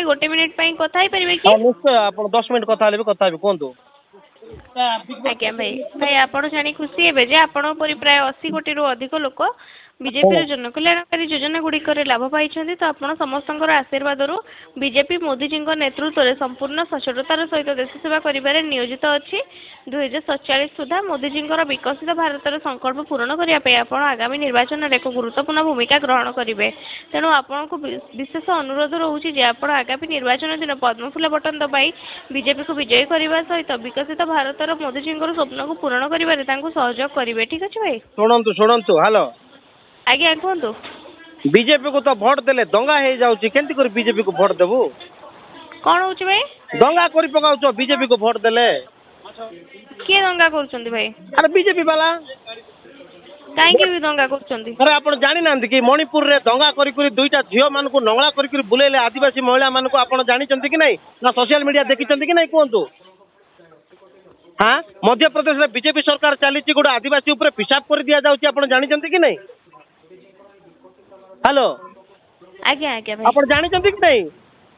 गोटे मिनिट ପାଇଁ କଥା ହେଇ ପାରିବେ କି? ହଁ ନିଶ୍ଚୟ ଆପଣ 10 ମିନିଟ୍ କଥା ହେଲେ ବି କଥା ହେବି କୁହନ୍ତୁ। ଆଜ୍ଞା ଭାଇ ଆପଣ ଜାଣି ଖୁସି ହେବେ ଯେ ଆପଣଙ୍କ ପରି ପ୍ରାୟ 80 କୋଟିରୁ ଅଧିକ ଲୋକ ବିଜେପିର ଜନକଲ୍ୟାଣକାରୀ ଯୋଜନା ଗୁଡିକରେ ଲାଭ ପାଇଛନ୍ତି। ତ ଆପଣ ସମସ୍ତଙ୍କର ଆଶୀର୍ବାଦରୁ ବିଜେପି ମୋଦିଜୀଙ୍କ ନେତୃତ୍ୱରେ ସମ୍ପୂର୍ଣ୍ଣ ସଚେତନତାର ସହିତ ଦେଶ ସେବା କରିବାରେ ନିୟୋଜିତ ଅଛି। 2047 ସୁଦ୍ଧା ମୋଦିଜୀଙ୍କର ବିକଶିତ ଭାରତର ସଂକଳ୍ପ ପୂରଣ କରିବା ପାଇଁ ଆପଣ ଆଗାମୀ ନିର୍ବାଚନରେ ଏକ ଗୁରୁତ୍ୱପୂର୍ଣ୍ଣ ଭୂମିକା ଗ୍ରହଣ କରିବେ। ତେଣୁ ଆପଣଙ୍କୁ ବିଶେଷ ଅନୁରୋଧ ରହୁଛି ଯେ ଆପଣ ଆଗାମୀ ନିର୍ବାଚନ ଦିନ ପଦ୍ମଫୁଲ ବଟନ ଦବାଇ ବିଜେପିକୁ ବିଜୟୀ କରିବା ସହିତ ବିକଶିତ ଭାରତର ମୋଦିଜୀଙ୍କର ସ୍ୱପ୍ନକୁ ପୂରଣ କରିବାରେ ତାଙ୍କୁ ସହଯୋଗ କରିବେ। ଠିକ ଅଛି ଭାଇ? ଶୁଣନ୍ତୁ ହ୍ୟାଲୋ ଆଜ୍ଞା କୁହନ୍ତୁ। ବିଜେପି କୁ ତ ଭୋଟ ଦେଲେ ଦଙ୍ଗା ହେଇଯାଉଛି କେମିତି କରି ବିଜେପି କୁ ଭୋଟ ଦେବୁ? କଣ ହଉଛି ଭାଇ? ଦଙ୍ଗା କରି ପକାଉଛ ବିଜେପି କୁ ଭୋଟ ଦେଲେ। କିଏ ଦଙ୍ଗା କରୁଛନ୍ତି ଭାଇ? ଆରେ ବିଜେପି ବାଲା। କାହିଁକି ବି ଦଙ୍ଗା କରୁଛନ୍ତି? ଆରେ ଆପଣ ଜାଣିନାହାନ୍ତି କି ମଣିପୁରରେ ଦଙ୍ଗା କରି ଦୁଇଟା ଝିଅ ମାନଙ୍କୁ ନଙ୍ଗଳା କରି ବୁଲେଇଲେ ଆଦିବାସୀ ମହିଳା ମାନଙ୍କୁ ଆପଣ ଜାଣିଛନ୍ତି କି ନାଇଁ ନା ସୋସିଆଲ ମିଡିଆ ଦେଖିଛନ୍ତି କି ନାଇଁ କୁହନ୍ତୁ? हाँ मध्य प्रदेश में बीजेपी सरकार चली गोटे आदिवासी उपरे पिसाब कर दिया जाउची आपण जानिचंती कि नहीं? हेलो आज्ञा आज्ञा भाई आपण जानिचंती कि नहीं?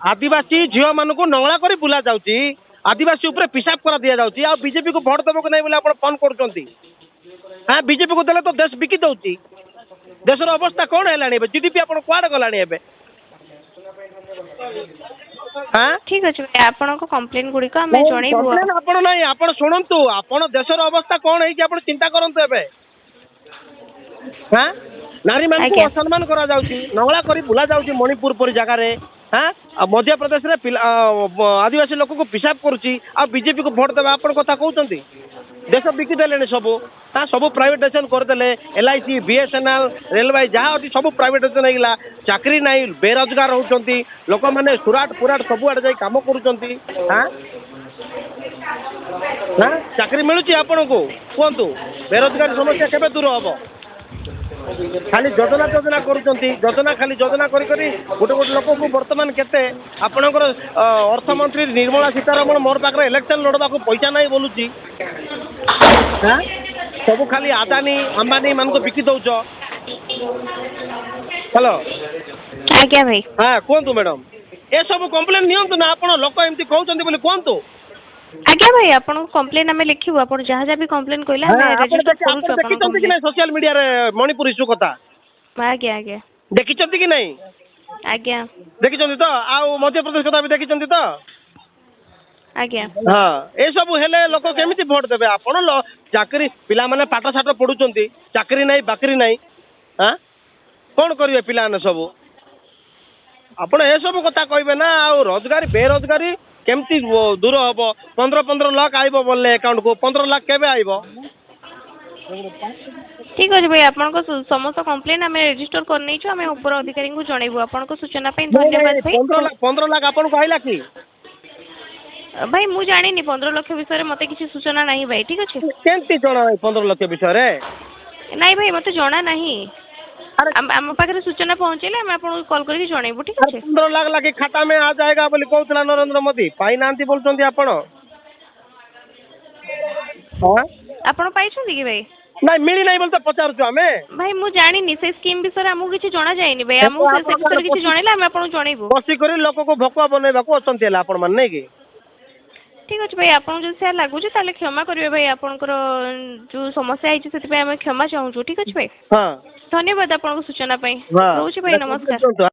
आदिवासी झियो मानकु नंगला करी बुला जाउची आदिवासी उपरे पिसाब कर दिया जाउची आ बीजेपी को वोट देबो कि नहीं बोले आपण फोन करचंती। हाँ बीजेपी को देले तो देश बिकी दउची। देशर अवस्था कोन हेलानी बे जीडीपी आपण क्वाड गलानी एबे? हाँ ठीक अछि भाई आपण को कंप्लेन गुडी का मैं जणैबो। कंप्लेन आपण नहीं आपण सुनंतु आपण देशर अवस्था कोन है कि आपण चिंता करंतु एबे। हाँ नारी मान को असम्मान करा जाउची नंगला करी बुला जाउची मणिपुर परी जगह रे। हाँ मध्य प्रदेश रे आदिवासी लोक को पिसाब करूची आ बीजेपी को वोट देबा आपण कथा कहउचंती। देश बिकी देले सबू। हाँ सब प्राइवेटाइजेशन करदेले एलआईसी बीएसएनएल रेलवे जहाँ अच्छी सब प्राइवेटाइजेशन होगा चाकरी नहीं बेरोजगार होती लोक मैंने सुराट पुराट सबुआड़े जाई काम करुँच। हाँ हाँ चाकरी मिलूची आपण को कहतु बेरोजगारी समस्या केबे दूर हम? खाली योजना योजना करुँच योजना खाली योजना करी गोटे गोटे लोक को बर्तमान केते आपणकर अर्थमंत्री निर्मला सीतारमण मोर पाखे इलेक्शन लड़वा पैसा नहीं बोलुची। हाँ सब खाली आदानी अंबानी मान को बिकी दौच। हेलो आज्ञा भाई हाँ कहतु मैडम ए सब कंप्लेन नियंतु ना आपण लोक एमती कहउचंती बोली कहतु। आज्ञा भाई आपण कंप्लेन हमें लिखिबो आपण जहाँ जहाँ भी कंप्लेन कइला हमें रजिस्टर करू छ आपण देखिचंती कि नहीं सोशल मीडिया रे मणिपुर इशू कथा? आज्ञा आज्ञा देखिचंती कि नहीं? आज्ञा देखिचंती तो आ मध्य प्रदेश कथा भी देखिचंती तो? आज्ञा हाँ ए सब हेले लोक केमिति वोट देबे? आपण चाकरी पिला माने पाठ साठ पढुचंती चाकरी नहीं बाकरी नहीं। हाँ कौन करिवे पिला माने सब? आपण ए सब कथा कहबे ना आ रोजगारी बेरोजगारी केमती दूर हम? 15 लाख आइब बोले अकाउंट को 15 लाख केबे आइब? ठीक अछि भाई आपण को समस्त कंप्लेन हमें रजिस्टर कर नै छु हमें ऊपर अधिकारी को जणैबो। आपण को सूचना पे धन्यवाद भाई। 15 लाख आपण को आइला कि? भाई मु जानी नहीं 15 लाख विषय रे मते किसी सूचना नहीं भाई। ठीक अछि केमती जणा 15 लाख विषय रे? नहीं भाई मते जणा नहीं हम पाखे सूचना पहुंचेले हम आपको कॉल करके जणैबो। ठीक अछि 15 लाख लागे खाता में आ जाएगा बोली कहउतला नरेंद्र मोदी पाई नांती बोलचंती आपण। हां आपण पाइछंती कि भाई? नहीं मिली नहीं बोल तो पचारछु हमें भाई मु जानी नहीं से स्कीम विषय हमु किछि जणा जायनी भाई हमु से विषय किछि जणैला हम आपको जणैबो। बसी करी लोक को भकुआ बनेबा को असंती हला आपण मान नै कि? ठीक अछि भाई आपण जो से लागु छै ताले क्षमा करिवे भाई आपनकर जो समस्या आइछि सेति पे हम क्षमा चाहू छु। ठीक अछि भाई हां धन्यवाद आपन को सूचना पे। रहू छी भाई नमस्कार।